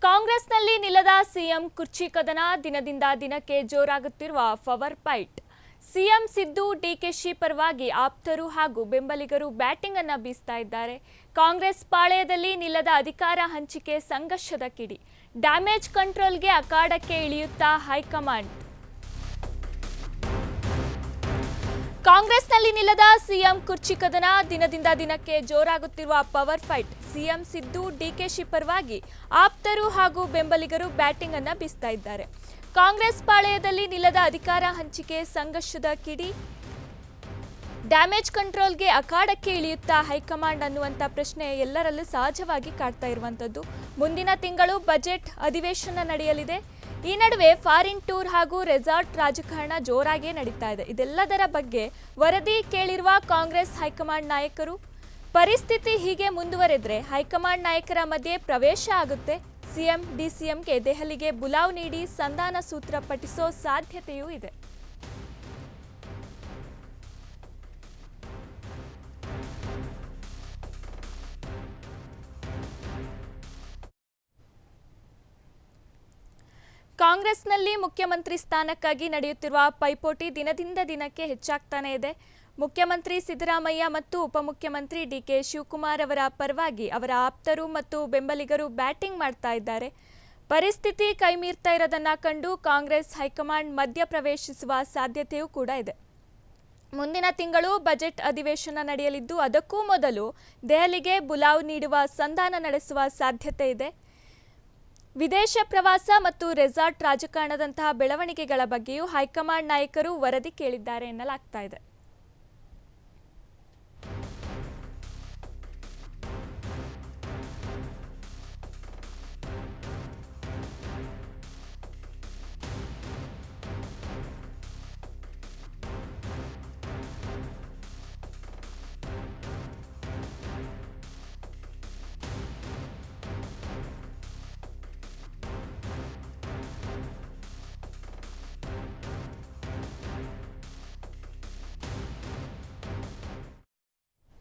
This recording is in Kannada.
ಕಾಂಗ್ರೆಸ್ನಲ್ಲಿ ನಿಲ್ಲದ ಸಿಎಂ ಕುರ್ಚಿ ಕದನ ದಿನದಿಂದ ದಿನಕ್ಕೆ ಜೋರಾಗುತ್ತಿರುವ power fight. CM Siddu DKShi ಪರವಾಗಿ ಆಪ್ತರು ಹಾಗೂ ಬೆಂಬಲಿಗರು ಬ್ಯಾಟಿಂಗ್ ಅನ್ನು ಬೀಸ್ತಾ ಇದ್ದಾರೆ. ಕಾಂಗ್ರೆಸ್ ಪಾಳೆಯದಲ್ಲಿ ನಿಲ್ಲದ ಅಧಿಕಾರ ಹಂಚಿಕೆ ಸಂಘರ್ಷದ ಕಿಡಿ. ಡ್ಯಾಮೇಜ್ ಕಂಟ್ರೋಲ್ಗೆ ಅಖಾಡಕ್ಕೆ ಇಳಿಯುತ್ತಾ ಹೈಕಮಾಂಡ್. ಕಾಂಗ್ರೆಸ್ನಲ್ಲಿ ನಿಲ್ಲದ ಸಿಎಂ ಕುರ್ಚಿ ಕದನ ದಿನದಿಂದ ದಿನಕ್ಕೆ ಜೋರಾಗುತ್ತಿರುವ power fight. CM Siddu DKShi ಪರವಾಗಿ ಆಪ್ತರು ಹಾಗೂ ಬೆಂಬಲಿಗರು ಬ್ಯಾಟಿಂಗ್ ಅನ್ನು ಬೀಸ್ತಾ ಇದ್ದಾರೆ. ಕಾಂಗ್ರೆಸ್ ಪಾಳೆಯದಲ್ಲಿ ನಿಲ್ಲದ ಅಧಿಕಾರ ಹಂಚಿಕೆ ಸಂಘರ್ಷದ ಕಿಡಿ. ಡ್ಯಾಮೇಜ್ ಕಂಟ್ರೋಲ್ಗೆ ಅಖಾಡಕ್ಕೆ ಇಳಿಯುತ್ತಾ ಹೈಕಮಾಂಡ್ ಅನ್ನುವಂಥ ಪ್ರಶ್ನೆ ಎಲ್ಲರಲ್ಲೂ ಸಹಜವಾಗಿ ಕಾಡ್ತಾ ಇರುವಂಥದ್ದು. ಮುಂದಿನ ತಿಂಗಳು ಬಜೆಟ್ ಅಧಿವೇಶನ ನಡೆಯಲಿದೆ. ಈ ನಡುವೆ ಫಾರಿನ್ ಟೂರ್ ಹಾಗೂ ರೆಸಾರ್ಟ್ ರಾಜಕಾರಣ ಜೋರಾಗಿ ನಡೀತಾ ಇದೆ. ಇದೆಲ್ಲದರ ಬಗ್ಗೆ ವರದಿ ಕೇಳಿರುವ ಕಾಂಗ್ರೆಸ್ ಹೈಕಮಾಂಡ್ ನಾಯಕರು, ಪರಿಸ್ಥಿತಿ ಹೀಗೆ ಮುಂದುವರೆದ್ರೆ ಹೈಕಮಾಂಡ್ ನಾಯಕರ ಮಧ್ಯೆ ಪ್ರವೇಶ ಆಗುತ್ತೆ. ಸಿಎಂ ಡಿಸಿಎಂಗೆ ದೆಹಲಿಗೆ ಬುಲಾವ್ ನೀಡಿ ಸಂಧಾನ ಸೂತ್ರ ಪಠಿಸೋ ಸಾಧ್ಯತೆಯೂ ಇದೆ. ಕಾಂಗ್ರೆಸ್ನಲ್ಲಿ ಮುಖ್ಯಮಂತ್ರಿ ಸ್ಥಾನಕ್ಕಾಗಿ ನಡೆಯುತ್ತಿರುವ ಪೈಪೋಟಿ ದಿನದಿಂದ ದಿನಕ್ಕೆ ಹೆಚ್ಚಾಗ್ತಾನೆ ಇದೆ. ಮುಖ್ಯಮಂತ್ರಿ ಸಿದ್ದರಾಮಯ್ಯ ಮತ್ತು ಉಪಮುಖ್ಯಮಂತ್ರಿ ಡಿಕೆ ಶಿವಕುಮಾರ್ ಅವರ ಪರವಾಗಿ ಅವರ ಆಪ್ತರು ಮತ್ತು ಬೆಂಬಲಿಗರು ಬ್ಯಾಟಿಂಗ್ ಮಾಡ್ತಾ ಇದ್ದಾರೆ. ಪರಿಸ್ಥಿತಿ ಕೈಮೀರ್ತಾ ಇರೋದನ್ನ ಕಂಡು ಕಾಂಗ್ರೆಸ್ ಹೈಕಮಾಂಡ್ ಮಧ್ಯ ಪ್ರವೇಶಿಸುವ ಸಾಧ್ಯತೆಯೂ ಕೂಡ ಇದೆ. ಮುಂದಿನ ತಿಂಗಳು ಬಜೆಟ್ ಅಧಿವೇಶನ ನಡೆಯಲಿದ್ದು, ಅದಕ್ಕೂ ಮೊದಲು ದೆಹಲಿಗೆ ಬುಲಾವ್ ನೀಡುವ ಸಂಧಾನ ನಡೆಸುವ ಸಾಧ್ಯತೆ ಇದೆ. ವಿದೇಶ ಪ್ರವಾಸ ಮತ್ತು ರೆಸಾರ್ಟ್ ರಾಜಕಾರಣದಂತಹ ಬೆಳವಣಿಗೆಗಳ ಬಗ್ಗೆಯೂ ಹೈಕಮಾಂಡ್ ನಾಯಕರು ವರದಿ ಕೇಳಿದ್ದಾರೆ ಎನ್ನಲಾಗ್ತಾ ಇದೆ.